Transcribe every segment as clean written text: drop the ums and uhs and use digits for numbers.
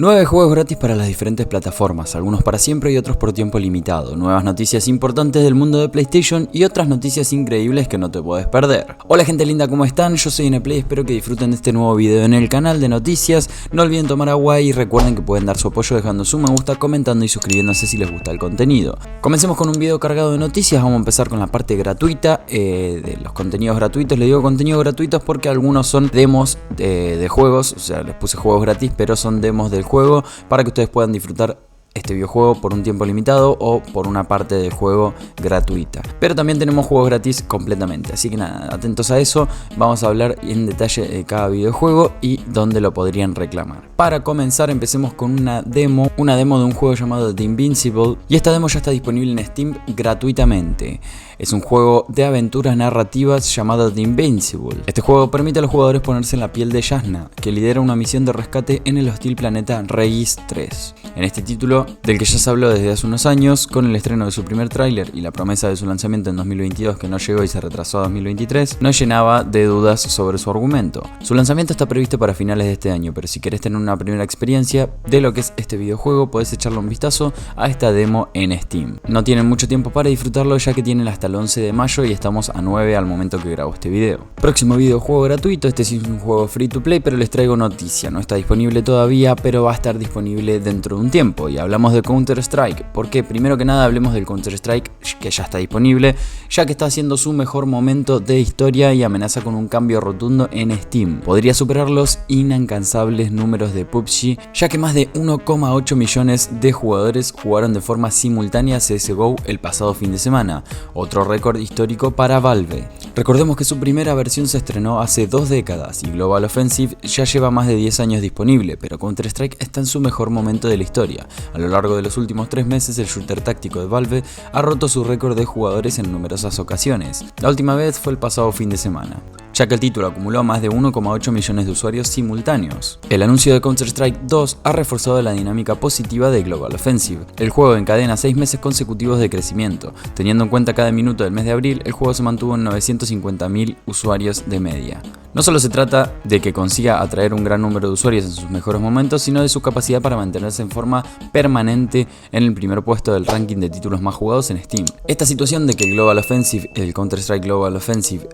9 juegos gratis para las diferentes plataformas, algunos para siempre y otros por tiempo limitado, nuevas noticias importantes del mundo de PlayStation y otras noticias increíbles que no te puedes perder. Hola gente linda, ¿cómo están? Yo soy Ineplay, espero que disfruten de este nuevo video en el canal de noticias. No olviden tomar agua y recuerden que pueden dar su apoyo dejando su me gusta, comentando y suscribiéndose si les gusta el contenido. Comencemos con un video cargado de noticias. Vamos a empezar con la parte gratuita de los contenidos gratuitos. Le digo contenidos gratuitos porque algunos son demos de juegos, o sea, les puse juegos gratis, pero son demos del juego para que ustedes puedan disfrutar este videojuego por un tiempo limitado o por una parte del juego gratuita. Pero también tenemos juegos gratis completamente, así que nada, atentos a eso. Vamos a hablar en detalle de cada videojuego y dónde lo podrían reclamar. Para comenzar, empecemos con una demo de un juego llamado The Invincible, y esta demo ya está disponible en Steam gratuitamente. Es un juego de aventuras narrativas llamado The Invincible. Este juego permite a los jugadores ponerse en la piel de Yasna, que lidera una misión de rescate en el hostil planeta Regis 3. En este título, del que ya se habló desde hace unos años, con el estreno de su primer tráiler y la promesa de su lanzamiento en 2022 que no llegó y se retrasó a 2023, nos llenaba de dudas sobre su argumento. Su lanzamiento está previsto para finales de este año, pero si querés tener una primera experiencia de lo que es este videojuego, podés echarle un vistazo a esta demo en Steam. No tienen mucho tiempo para disfrutarlo, ya que tienen hasta el 11 de mayo y estamos a 9 al momento que grabo este video. Próximo videojuego gratuito, este sí es un juego free to play, pero les traigo noticia. No está disponible todavía, pero va a estar disponible dentro de un tiempo. Y hablamos de Counter-Strike, porque primero que nada hablemos del Counter-Strike que ya está disponible, ya que está haciendo su mejor momento de historia y amenaza con un cambio rotundo en Steam. Podría superar los inalcanzables números de PUBG, ya que más de 1,8 millones de jugadores jugaron de forma simultánea CSGO el pasado fin de semana, otro récord histórico para Valve. Recordemos que su primera versión se estrenó hace 2 décadas y Global Offensive ya lleva más de 10 años disponible, pero Counter-Strike está en su mejor momento de la historia. A lo largo de los últimos 3 meses, el shooter táctico de Valve ha roto su récord de jugadores en numerosas ocasiones. La última vez fue el pasado fin de semana, ya que el título acumuló más de 1,8 millones de usuarios simultáneos. El anuncio de Counter-Strike 2 ha reforzado la dinámica positiva de Global Offensive. El juego encadena 6 meses consecutivos de crecimiento. Teniendo en cuenta cada minuto del mes de abril, el juego se mantuvo en 950.000 usuarios de media. No solo se trata de que consiga atraer un gran número de usuarios en sus mejores momentos, sino de su capacidad para mantenerse en forma permanente en el primer puesto del ranking de títulos más jugados en Steam. Esta situación de que el Counter-Strike Global Offensive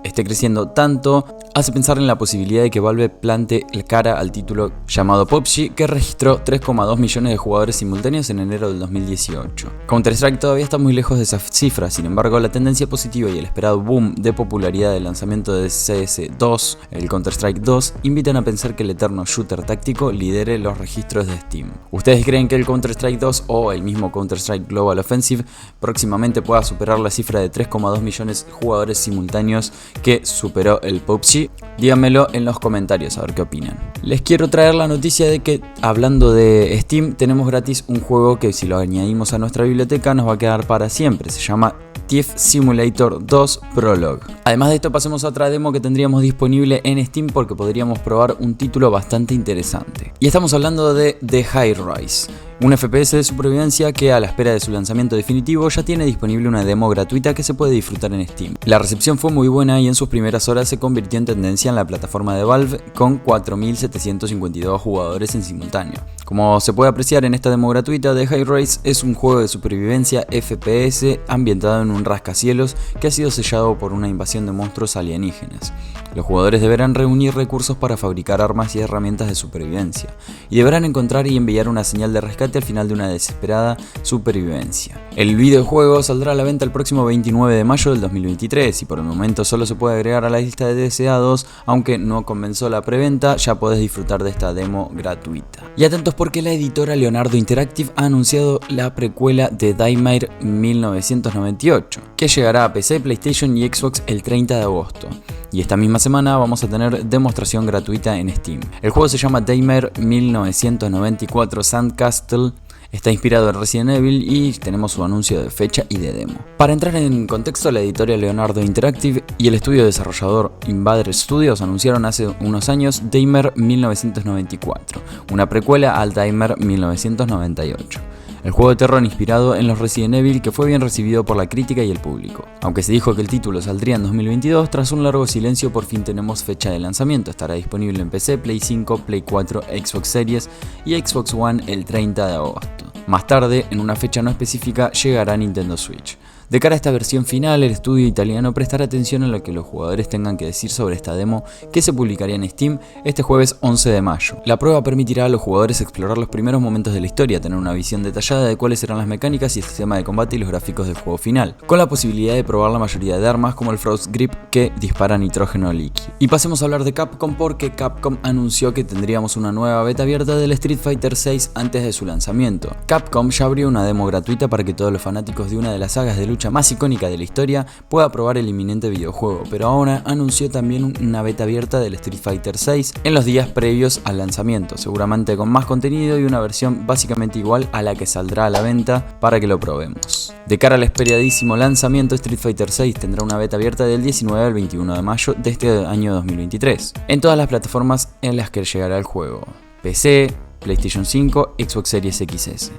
esté creciendo tanto, hace pensar en la posibilidad de que Valve plante cara al título llamado PUBG, que registró 3,2 millones de jugadores simultáneos en enero del 2018. Counter-Strike todavía está muy lejos de esa cifra, sin embargo la tendencia positiva y el esperado boom de popularidad del lanzamiento de CS2, el Counter-Strike 2, invitan a pensar que el eterno shooter táctico lidere los registros de Steam. ¿Ustedes creen que el Counter-Strike 2 o el mismo Counter-Strike Global Offensive próximamente pueda superar la cifra de 3,2 millones de jugadores simultáneos que superó el PUBG? Díganmelo en los comentarios a ver qué opinan. Les quiero traer la noticia de que, hablando de Steam, tenemos gratis un juego que si lo añadimos a nuestra biblioteca nos va a quedar para siempre. Se llama Thief Simulator 2 Prologue. Además de esto, pasemos a otra demo que tendríamos disponible en Steam porque podríamos probar un título bastante interesante. Y estamos hablando de The High Rise, un FPS de supervivencia que, a la espera de su lanzamiento definitivo, ya tiene disponible una demo gratuita que se puede disfrutar en Steam. La recepción fue muy buena y en sus primeras horas se convirtió en tendencia en la plataforma de Valve con 4.752 jugadores en simultáneo. Como se puede apreciar en esta demo gratuita, The High Rise es un juego de supervivencia FPS ambientado en un rascacielos que ha sido sellado por una invasión de monstruos alienígenas. Los jugadores deberán reunir recursos para fabricar armas y herramientas de supervivencia, y deberán encontrar y enviar una señal de rescate al final de una desesperada supervivencia. El videojuego saldrá a la venta el próximo 29 de mayo del 2023 y por el momento solo se puede agregar a la lista de deseados. Aunque no comenzó la preventa, ya podés disfrutar de esta demo gratuita. Y atentos porque la editora Leonardo Interactive ha anunciado la precuela de Daymare 1998, que llegará a PC, PlayStation y Xbox el 30 de agosto. Y esta misma semana vamos a tener demostración gratuita en Steam. El juego se llama Daymare 1994 Sandcastle. Está inspirado en Resident Evil y tenemos su anuncio de fecha y de demo. Para entrar en contexto, la editorial Leonardo Interactive y el estudio desarrollador Invader Studios anunciaron hace unos años Daymare 1994, una precuela al Daymare 1998. el juego de terror inspirado en los Resident Evil que fue bien recibido por la crítica y el público. Aunque se dijo que el título saldría en 2022, tras un largo silencio por fin tenemos fecha de lanzamiento. Estará disponible en PC, Play 5, Play 4, Xbox Series y Xbox One el 30 de agosto. Más tarde, en una fecha no específica, llegará a Nintendo Switch. De cara a esta versión final, el estudio italiano prestará atención a lo que los jugadores tengan que decir sobre esta demo que se publicaría en Steam este jueves 11 de mayo. La prueba permitirá a los jugadores explorar los primeros momentos de la historia, tener una visión detallada de cuáles serán las mecánicas y el sistema de combate y los gráficos del juego final, con la posibilidad de probar la mayoría de armas como el Frost Grip que dispara nitrógeno líquido. Y pasemos a hablar de Capcom porque Capcom anunció que tendríamos una nueva beta abierta del Street Fighter VI antes de su lanzamiento. Capcom ya abrió una demo gratuita para que todos los fanáticos de una de las sagas de lucha más icónica de la historia pueda probar el inminente videojuego, pero ahora anunció también una beta abierta del Street Fighter VI en los días previos al lanzamiento, seguramente con más contenido y una versión básicamente igual a la que saldrá a la venta para que lo probemos. De cara al esperadísimo lanzamiento, Street Fighter VI tendrá una beta abierta del 19 al 21 de mayo de este año 2023, en todas las plataformas en las que llegará el juego: PC, PlayStation 5, Xbox Series XS.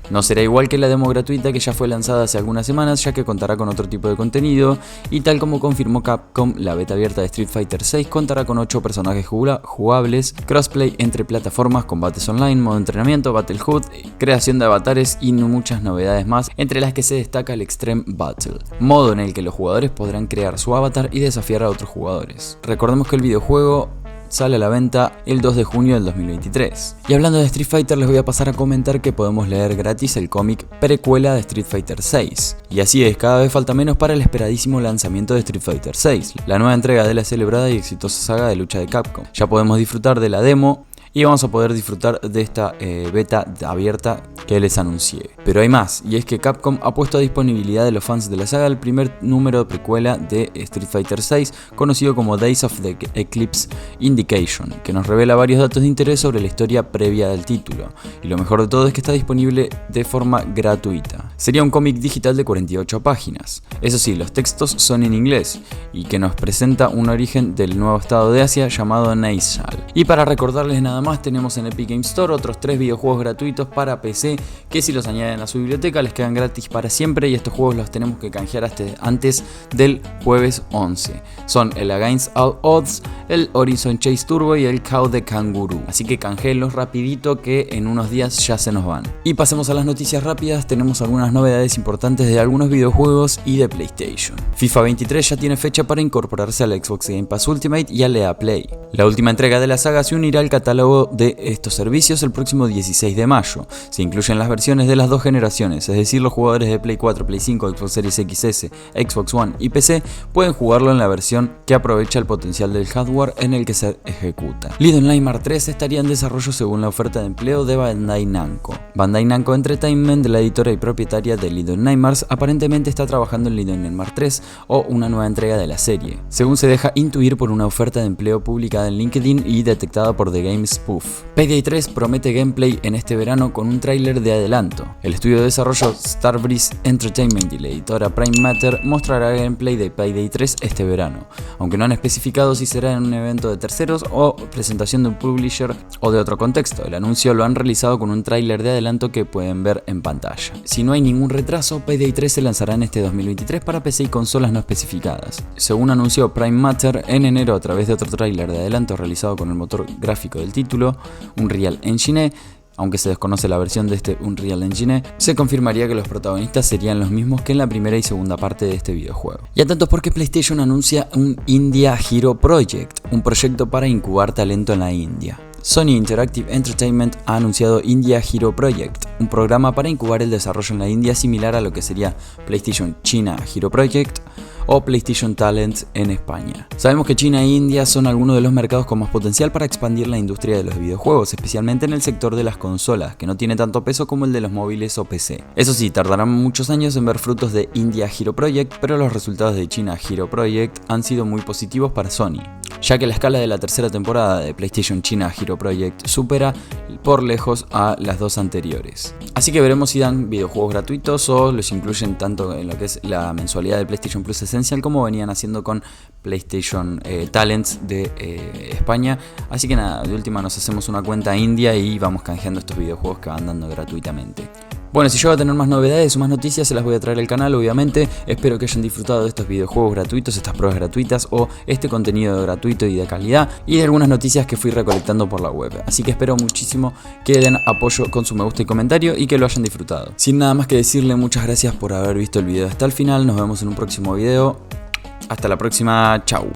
No será igual que la demo gratuita que ya fue lanzada hace algunas semanas, ya que contará con otro tipo de contenido y tal como confirmó Capcom, la beta abierta de Street Fighter VI contará con 8 personajes jugables, crossplay entre plataformas, combates online, modo entrenamiento, Battlehood, creación de avatares y muchas novedades más, entre las que se destaca el Extreme Battle, modo en el que los jugadores podrán crear su avatar y desafiar a otros jugadores. Recordemos que el videojuego sale a la venta el 2 de junio del 2023. Y hablando de Street Fighter, les voy a pasar a comentar que podemos leer gratis el cómic precuela de Street Fighter VI. Y así es, cada vez falta menos para el esperadísimo lanzamiento de Street Fighter VI, la nueva entrega de la celebrada y exitosa saga de lucha de Capcom. Ya podemos disfrutar de la demo y vamos a poder disfrutar de esta beta abierta que les anuncié. Pero hay más, y es que Capcom ha puesto a disponibilidad de los fans de la saga el primer número de precuela de Street Fighter VI, conocido como Days of the Eclipse Indication, que nos revela varios datos de interés sobre la historia previa del título. Y lo mejor de todo es que está disponible de forma gratuita. Sería un cómic digital de 48 páginas. Eso sí, los textos son en inglés, y que nos presenta un origen del nuevo estado de Asia llamado Neishal. Y para recordarles nada más, tenemos en Epic Games Store otros 3 videojuegos gratuitos para PC que si los añaden a su biblioteca les quedan gratis para siempre, y estos juegos los tenemos que canjear hasta antes del jueves 11. Son el Against All Odds, el Horizon Chase Turbo y el Cow de Kangaroo. Así que canjeenlos rapidito que en unos días ya se nos van. Y pasemos a las noticias rápidas. Tenemos algunas novedades importantes de algunos videojuegos y de PlayStation. FIFA 23 ya tiene fecha para incorporarse al Xbox Game Pass Ultimate y al EA Play. La última entrega de la saga se unirá al catálogo de estos servicios el próximo 16 de mayo. Se incluyen las versiones de las dos generaciones, es decir, los jugadores de Play 4, Play 5, Xbox Series XS, Xbox One y PC pueden jugarlo en la versión que aprovecha el potencial del hardware en el que se ejecuta. Lido Nightmare 3 estaría en desarrollo según la oferta de empleo de Bandai Namco. Bandai Namco Entertainment, la editora y propietaria de Little Nightmares, aparentemente está trabajando en Little Nightmare 3 o una nueva entrega de la serie, según se deja intuir por una oferta de empleo publicada en LinkedIn y detectada por The Game Spoof. Payday 3 promete gameplay en este verano con un tráiler de adelanto. El estudio de desarrollo Starbreeze Entertainment y la editora Prime Matter mostrará gameplay de Payday 3 este verano, aunque no han especificado si será en un evento de terceros o presentación de un publisher o de otro contexto. El anuncio lo han realizado con un tráiler de adelanto que pueden ver en pantalla. Si no hay ningún retraso, Payday 3 se lanzará en este 2023 para PC y consolas no especificadas. Según anunció Prime Matter en enero a través de otro tráiler de adelanto realizado con el motor gráfico del título, Unreal Engine, aunque se desconoce la versión de este Unreal Engine, se confirmaría que los protagonistas serían los mismos que en la primera y segunda parte de este videojuego. Y a tanto porque PlayStation anuncia un India Hero Project, un proyecto para incubar talento en la India. Sony Interactive Entertainment ha anunciado India Hero Project, un programa para incubar el desarrollo en la India similar a lo que sería PlayStation China Hero Project o PlayStation Talent en España. Sabemos que China e India son algunos de los mercados con más potencial para expandir la industria de los videojuegos, especialmente en el sector de las consolas, que no tiene tanto peso como el de los móviles o PC. Eso sí, tardarán muchos años en ver frutos de India Hero Project, pero los resultados de China Hero Project han sido muy positivos para Sony, ya que la escala de la tercera temporada de PlayStation China Hero Project supera por lejos a las dos anteriores. Así que veremos si dan videojuegos gratuitos o los incluyen tanto en lo que es la mensualidad de PlayStation Plus Essential como venían haciendo con PlayStation Talents de España. Así que nada, de última nos hacemos una cuenta india y vamos canjeando estos videojuegos que van dando gratuitamente. Bueno, si yo voy a tener más novedades o más noticias, se las voy a traer al canal, obviamente. Espero que hayan disfrutado de estos videojuegos gratuitos, estas pruebas gratuitas o este contenido gratuito y de calidad, y de algunas noticias que fui recolectando por la web. Así que espero muchísimo que den apoyo con su me gusta y comentario y que lo hayan disfrutado. Sin nada más que decirle, muchas gracias por haber visto el video hasta el final. Nos vemos en un próximo video. Hasta la próxima, chau.